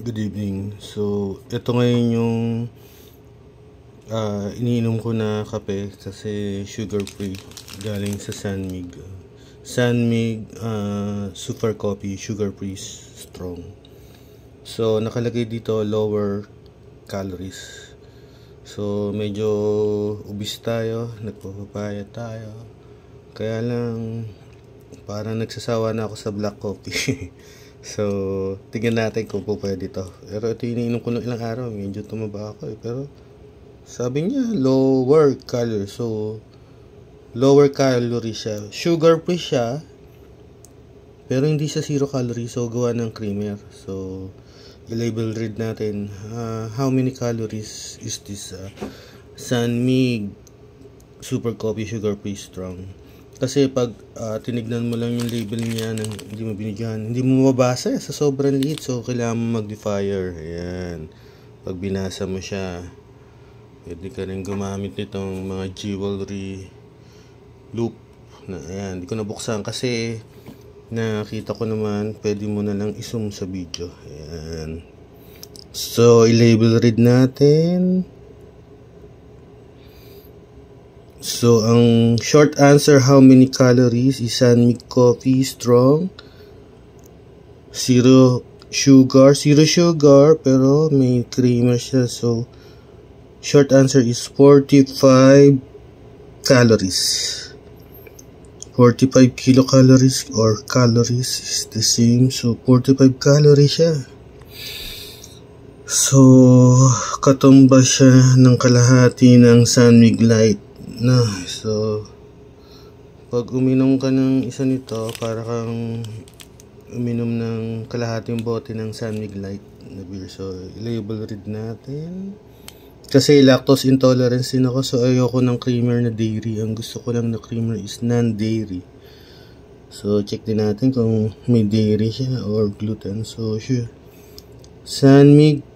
Good evening. So, ito ngayon yung iniinom ko na kape kasi sugar free galing sa Sanmig. Sanmig super coffee, sugar free, strong. So, nakalagay dito lower calories. So, medyo ubis tayo, nagpapapaya tayo. Kaya lang parang nagsasawa na ako sa black coffee. So, tingnan natin kung po pwede to. Pero ito iniinom ko ng ilang araw. Medyo tumaba ako pero sabi niya, lower calorie. So, lower calorie siya. Sugar free siya. Pero hindi siya 0 calorie. So, gawa ng creamer. So, i-label read natin. How many calories is this Sanmig Super Coffee Sugar Free Strong? Kasi pag tinignan mo lang yung label niya ng hindi mo binigyan, hindi mo mabasa sa sobrang liit. So, kailangan mo mag-defier. Ayan. Pag binasa mo siya, pwede ka rin gumamit nitong mga jewelry loop. Ayan. Hindi ko nabuksan kasi nakita ko naman, pwede mo na lang i-zoom sa video. Ayan. So, i-label read natin. So, ang short answer, how many calories is Sanmig Coffee Strong? 0 sugar, pero may creamer siya. So, short answer is 45 calories. 45 kilocalories or calories is the same. So, 45 calories siya. So, katumba siya ng kalahati ng Sanmig Light. So, pag uminom ka ng isa nito, para kang uminom ng kalahating bote ng Sanmig Light na beer. So, label read natin. Kasi lactose intolerance din ako, so ayoko ng creamer na dairy. Ang gusto ko lang na creamer is non-dairy. So, check din natin kung may dairy siya or gluten. So, sure. Sanmig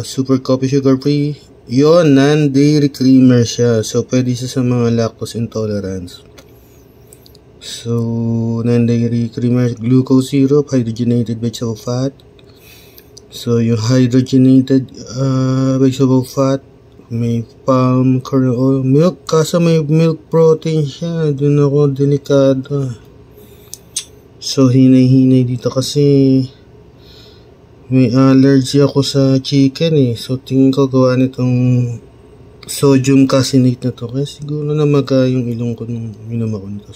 Super Coffee Sugar Free. Yon, non-dairy creamer siya. So, pwede siya sa mga lactose intolerance. So, non-dairy creamer, glucose syrup, hydrogenated vegetable fat. So, yung hydrogenated vegetable fat, may palm kernel oil, milk, kaso may milk protein siya. Doon ako delikado. So, hinay-hinay dito kasi may allergy ako sa chicken So, tingin ko gawa nitong sodium caseinate na to. Kaya siguro namaga yung ilong ko nung minom ako nito.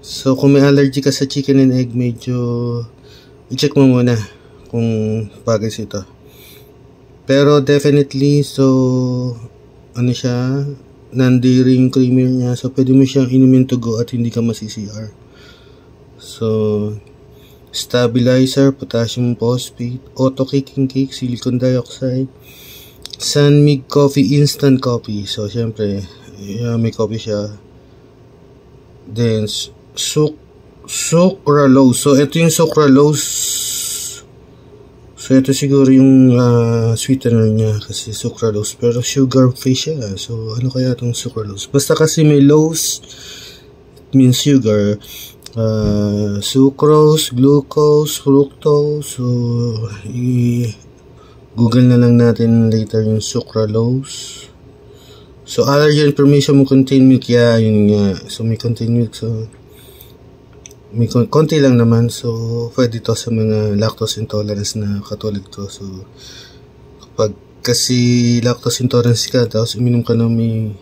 So, kung may allergy ka sa chicken and egg, medyo i-check mo muna kung bagay ito. Pero definitely, so, ano siya, non-dairy yung creamer niya. So, pwede mo siyang inumin to go at hindi ka masi-CR. So, stabilizer, potassium phosphate, auto caking cake, silicon dioxide, Sanmig Coffee Instant Coffee. So, syempre, may coffee siya. Then, sucralose. So, ito yung sucralose. So, ito siguro yung sweetener niya kasi sucralose. Pero sugar free siya. So, ano kaya itong sucralose? Basta kasi may lose, it means sugar. Sucrose, glucose, fructose. So, i-google na lang natin later yung sucralose. So, allergen information mo contain milk. Yeah, yun nga. So, may contain milk. So, may konti lang naman. So, pwede to sa mga lactose intolerance na katulad ko. So, kapag kasi lactose intolerance ka, tapos uminom ka ng may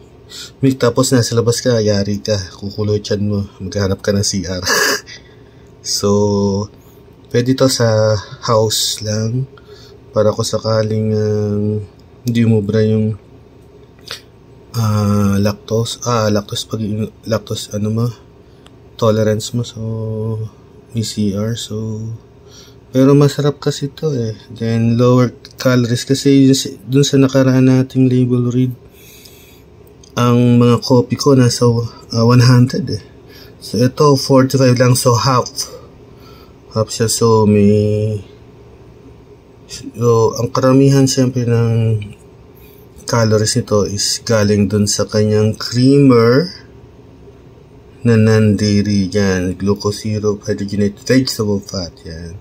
milk tapos nasa labas ka, yari ka, kukulo tiyan mo, maghanap ka ng CR. So, pwede to sa house lang para kung sakaling hindi umubra yung lactose tolerance mo. So, may CR. So, pero masarap kasi to Then, lower calories kasi dun sa nakaraan nating label read, ang mga coffee ko nasa 100 So, ito 45 lang. So, half siya. So, ang karamihan siyempre ng calories nito is galing dun sa kanyang creamer na non-dairy yan. Glucose syrup, hydrogenated vegetable fat yan.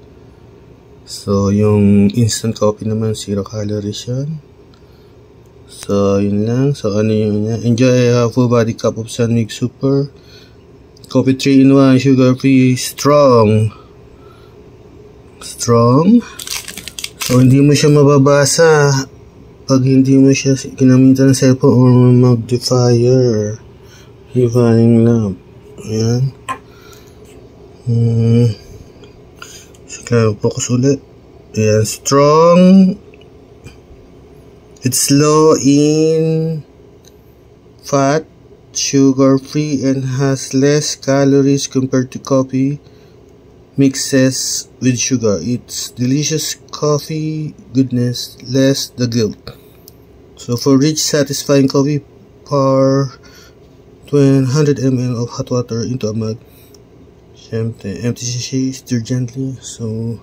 So, yung instant coffee naman, 0 calories yan. So, yun lang. So, ano yun niya? Enjoy a full body cup of Sunmig Super Coffee 3-in-1, sugar-free, strong. Strong. So, hindi mo siya mababasa pag hindi mo siya ginamitan ng cellphone or mag-defier. Defying lamp. Ayan. So, focus ulit. Ayan. Strong. It's low in fat, sugar-free, and has less calories compared to coffee mixes with sugar. It's delicious coffee goodness, less the guilt. So for rich, satisfying coffee, pour 100 ml of hot water into a mug. Empty sachet, stir gently. So,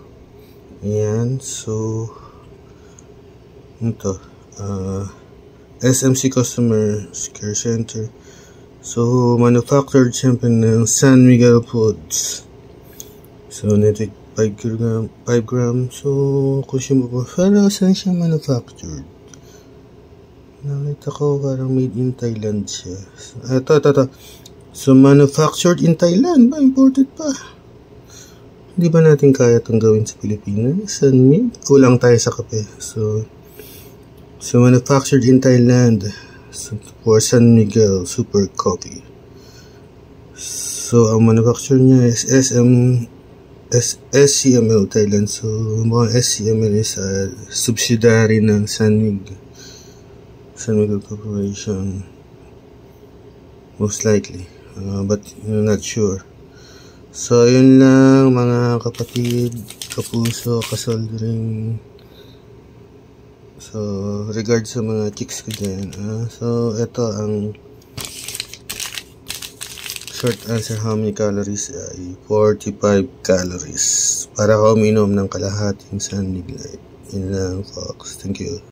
ayan. So, ito. SMC Customer Care Center. So, manufactured siyempre ng San Miguel Foods. So, natin 5 grams. So, consumable. Pero, saan siya manufactured? Nakita ko parang made in Thailand siya. Ito. So, manufactured in Thailand ba? Imported pa. Hindi ba natin kaya itong gawin sa Pilipinas? Sunmig? Kulang tayo sa kape. So manufactured in Thailand for San Miguel Super Coffee. So, ang manufacturer niya is SCML Thailand. So, mga SCML is a subsidiary ng San Miguel Corporation. Most likely. But not sure. So, yun lang mga kapatid, kapuso, kasoldering. So, regards sa mga chicks ko dyan. So, ito ang short answer, how many calories ay 45 calories. Para ka uminom ng kalahating Sunmig Light. Yun lang, folks. Thank you.